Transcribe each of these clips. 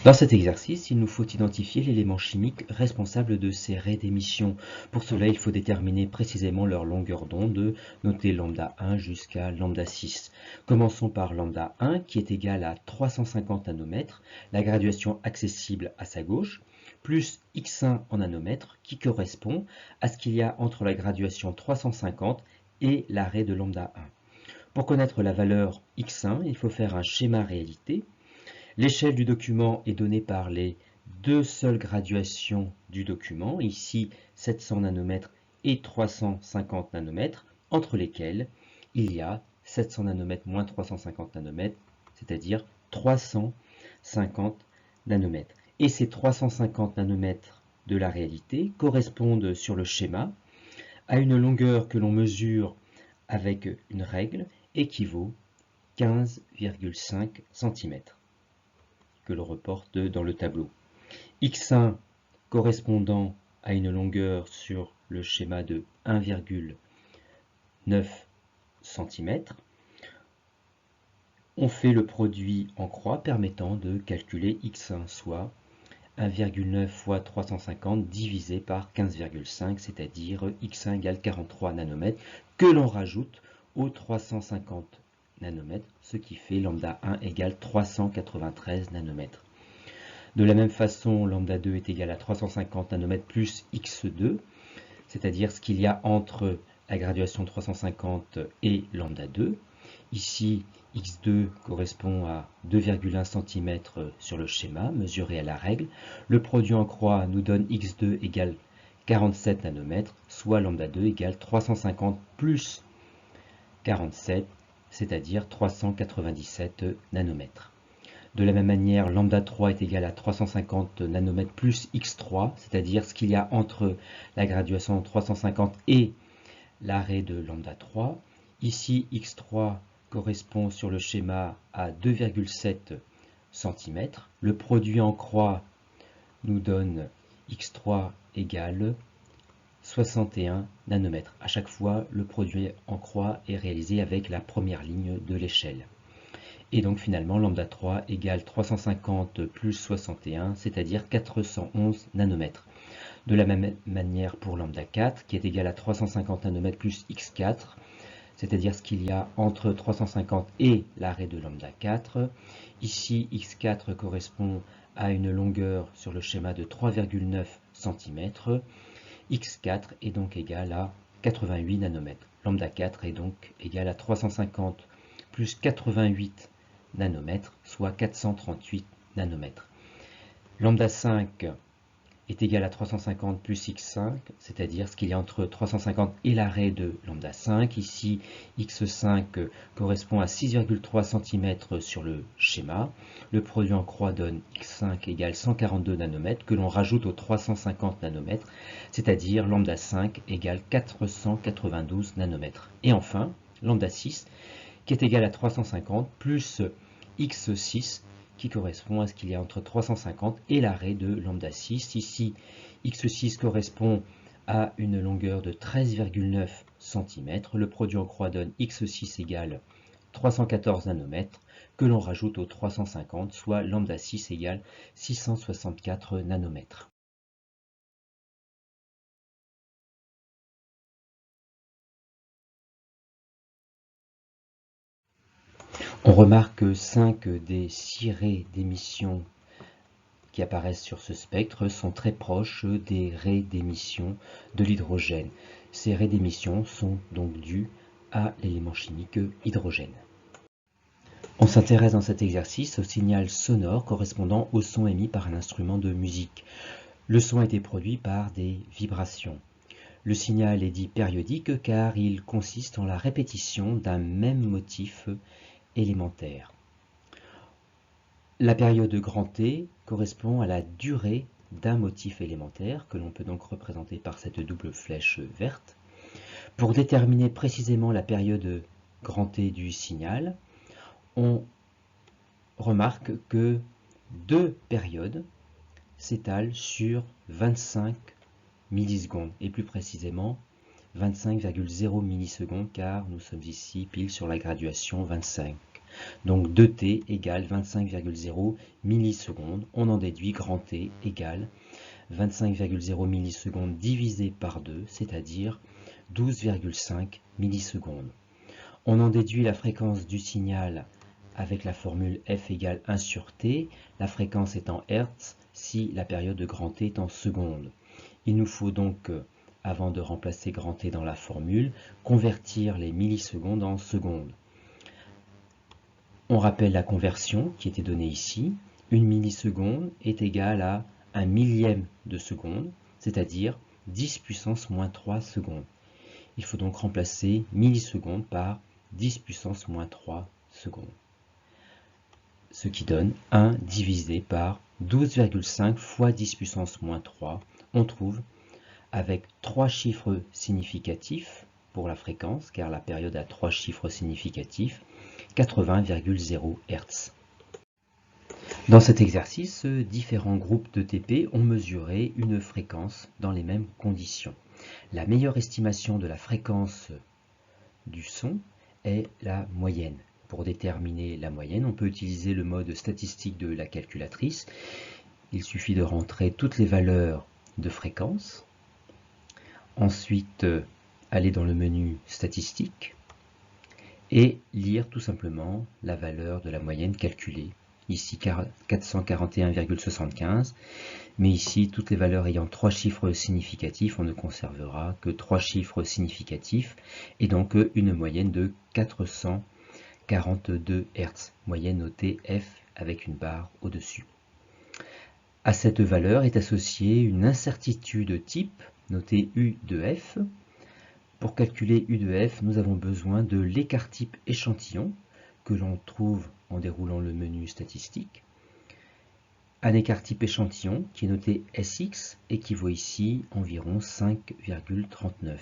Dans cet exercice, il nous faut identifier l'élément chimique responsable de ces raies d'émission. Pour cela, il faut déterminer précisément leur longueur d'onde, noter lambda 1 jusqu'à lambda 6. Commençons par lambda 1 qui est égal à 350 nanomètres, la graduation accessible à sa gauche, plus x1 en nanomètres qui correspond à ce qu'il y a entre la graduation 350 et l'arrêt de lambda 1. Pour connaître la valeur x1, il faut faire un schéma réalité. L'échelle du document est donnée par les deux seules graduations du document, ici 700 nanomètres et 350 nanomètres, entre lesquelles il y a 700 nanomètres moins 350 nanomètres, c'est-à-dire 350 nanomètres. Et ces 350 nanomètres de la réalité correspondent sur le schéma à une longueur que l'on mesure avec une règle équivaut 15,5 cm que l'on reporte dans le tableau. X1 correspondant à une longueur sur le schéma de 1,9 cm. On fait le produit en croix permettant de calculer X1, soit 1,9 fois 350 divisé par 15,5, c'est-à-dire X1 égale 43 nanomètres, que l'on rajoute aux 350 nanomètres, ce qui fait lambda 1 égale 393 nanomètres. De la même façon, lambda 2 est égal à 350 nanomètres plus x2, c'est-à-dire ce qu'il y a entre la graduation 350 et lambda 2. Ici, x2 correspond à 2,1 cm sur le schéma, mesuré à la règle. Le produit en croix nous donne x2 égale 47 nanomètres, soit lambda 2 égale 350 plus 47, c'est-à-dire 397 nanomètres. De la même manière, lambda 3 est égal à 350 nanomètres plus x3, c'est-à-dire ce qu'il y a entre la graduation 350 et l'arrêt de lambda 3. Ici, x3 correspond sur le schéma à 2,7 cm. Le produit en croix nous donne x3 égale 61 nanomètres. À chaque fois, le produit en croix est réalisé avec la première ligne de l'échelle. Et donc finalement, lambda 3 égale 350 plus 61, c'est-à-dire 411 nanomètres. De la même manière pour lambda 4, qui est égal à 350 nanomètres plus x4, c'est-à-dire ce qu'il y a entre 350 et l'arrêt de lambda 4. Ici, x4 correspond à une longueur sur le schéma de 3,9 cm. x4 est donc égal à 88 nanomètres. Lambda 4 est donc égal à 350 plus 88 nanomètres, soit 438 nanomètres. Lambda 5 est égal à 350 plus x5, c'est-à-dire ce qu'il y a entre 350 et l'arrêt de lambda 5. Ici, x5 correspond à 6,3 cm sur le schéma. Le produit en croix donne x5 égale 142 nanomètres que l'on rajoute aux 350 nanomètres, c'est-à-dire lambda 5 égale 492 nanomètres. Et enfin, lambda 6 qui est égal à 350 plus x6 qui correspond à ce qu'il y a entre 350 et l'arrêt de lambda 6. Ici, x6 correspond à une longueur de 13,9 cm. Le produit en croix donne x6 égale 314 nanomètres que l'on rajoute aux 350, soit lambda 6 égale 664 nanomètres. On remarque que 5 des 6 raies d'émission qui apparaissent sur ce spectre sont très proches des raies d'émission de l'hydrogène. Ces raies d'émission sont donc dues à l'élément chimique hydrogène. On s'intéresse dans cet exercice au signal sonore correspondant au son émis par un instrument de musique. Le son a été produit par des vibrations. Le signal est dit périodique car il consiste en la répétition d'un même motif élémentaire. La période grand T correspond à la durée d'un motif élémentaire que l'on peut donc représenter par cette double flèche verte. Pour déterminer précisément la période grand T du signal, on remarque que deux périodes s'étalent sur 25 millisecondes et plus précisément 25,0 millisecondes car nous sommes ici pile sur la graduation 25. Donc 2t égale 25,0 millisecondes. On en déduit grand T égale 25,0 millisecondes divisé par 2, c'est-à-dire 12,5 millisecondes. On en déduit la fréquence du signal avec la formule f égale 1 sur t, la fréquence est en Hertz si la période de grand T est en secondes. Il nous faut donc, avant de remplacer grand T dans la formule, convertir les millisecondes en secondes. On rappelle la conversion qui était donnée ici. Une milliseconde est égale à 1 millième de seconde, c'est-à-dire 10 puissance moins 3 secondes. Il faut donc remplacer millisecondes par 10 puissance moins 3 secondes. Ce qui donne 1 divisé par 12,5 fois 10 puissance moins 3. On trouve, avec 3 chiffres significatifs pour la fréquence, car la période a 3 chiffres significatifs, 80,0 Hz. Dans cet exercice, différents groupes de TP ont mesuré une fréquence dans les mêmes conditions. La meilleure estimation de la fréquence du son est la moyenne. Pour déterminer la moyenne, on peut utiliser le mode statistique de la calculatrice. Il suffit de rentrer toutes les valeurs de fréquence. Ensuite, aller dans le menu statistique et lire tout simplement la valeur de la moyenne calculée. Ici 441,75, mais ici toutes les valeurs ayant 3 chiffres significatifs, on ne conservera que 3 chiffres significatifs et donc une moyenne de 442 Hz, moyenne notée F avec une barre au-dessus. À cette valeur est associée une incertitude type notée U de F. Pour calculer U de F, nous avons besoin de l'écart type échantillon que l'on trouve en déroulant le menu statistique. Un écart type échantillon qui est noté SX équivaut ici environ 5,39.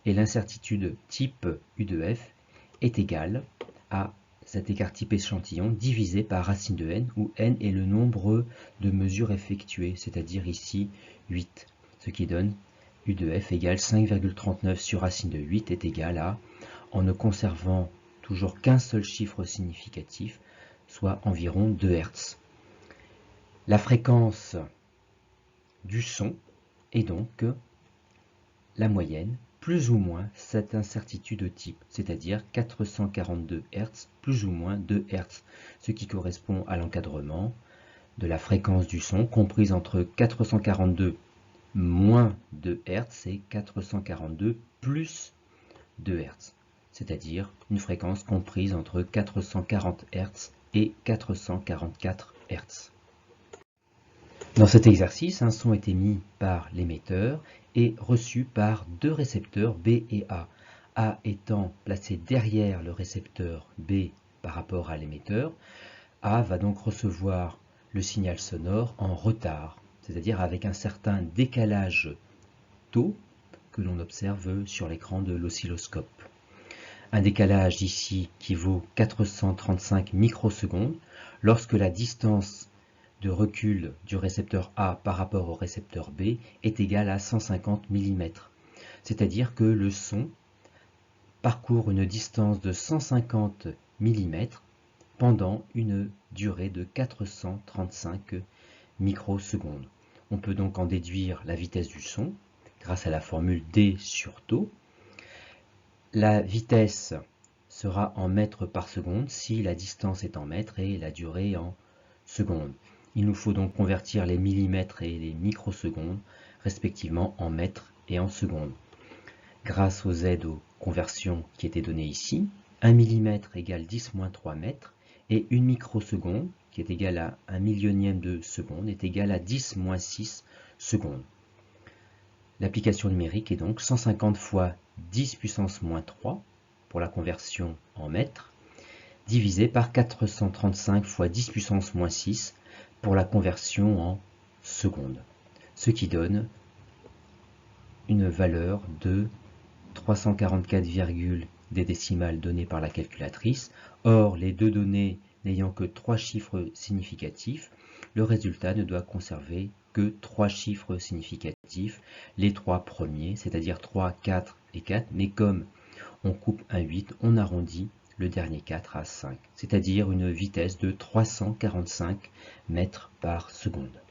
Et l'incertitude type U de F est égale à cet écart type échantillon divisé par racine de n, où n est le nombre de mesures effectuées, c'est-à-dire ici 8, ce qui donne U de F égale 5,39 sur racine de 8 est égal à, en ne conservant toujours qu'un seul chiffre significatif, soit environ 2 Hz. La fréquence du son est donc la moyenne plus ou moins cette incertitude type, c'est-à-dire 442 Hz plus ou moins 2 Hz, ce qui correspond à l'encadrement de la fréquence du son comprise entre 442 moins 2 Hz et 442 plus 2 Hz, c'est-à-dire une fréquence comprise entre 440 Hz et 444 Hz. Dans cet exercice, un son est émis par l'émetteur et reçu par deux récepteurs B et A. A étant placé derrière le récepteur B par rapport à l'émetteur, A va donc recevoir le signal sonore en retard, c'est-à-dire avec un certain décalage taux que l'on observe sur l'écran de l'oscilloscope. Un décalage ici qui vaut 435 microsecondes lorsque la distance de recul du récepteur A par rapport au récepteur B est égale à 150 mm. C'est-à-dire que le son parcourt une distance de 150 mm pendant une durée de 435 microsecondes. On peut donc en déduire la vitesse du son grâce à la formule D sur taux. La vitesse sera en mètres par seconde si la distance est en mètres et la durée en secondes. Il nous faut donc convertir les millimètres et les microsecondes respectivement en mètres et en secondes. Grâce aux aides aux conversions qui étaient données ici, 1 mm égale 10 moins 3 mètres et 1 microseconde qui est égale à 1 millionième de seconde est égale à 10 moins 6 secondes. L'application numérique est donc 150 fois 10 puissance moins 3 pour la conversion en mètres, divisé par 435 fois 10 puissance moins 6 pour la conversion en secondes, ce qui donne une valeur de 344, des décimales données par la calculatrice. Or, les deux données n'ayant que 3 chiffres significatifs, le résultat ne doit conserver que 3 chiffres significatifs, les 3 premiers, c'est-à-dire 3, 4 et 4, mais comme on coupe un 8, on arrondit le dernier 4 à 5, c'est-à-dire une vitesse de 345 mètres par seconde.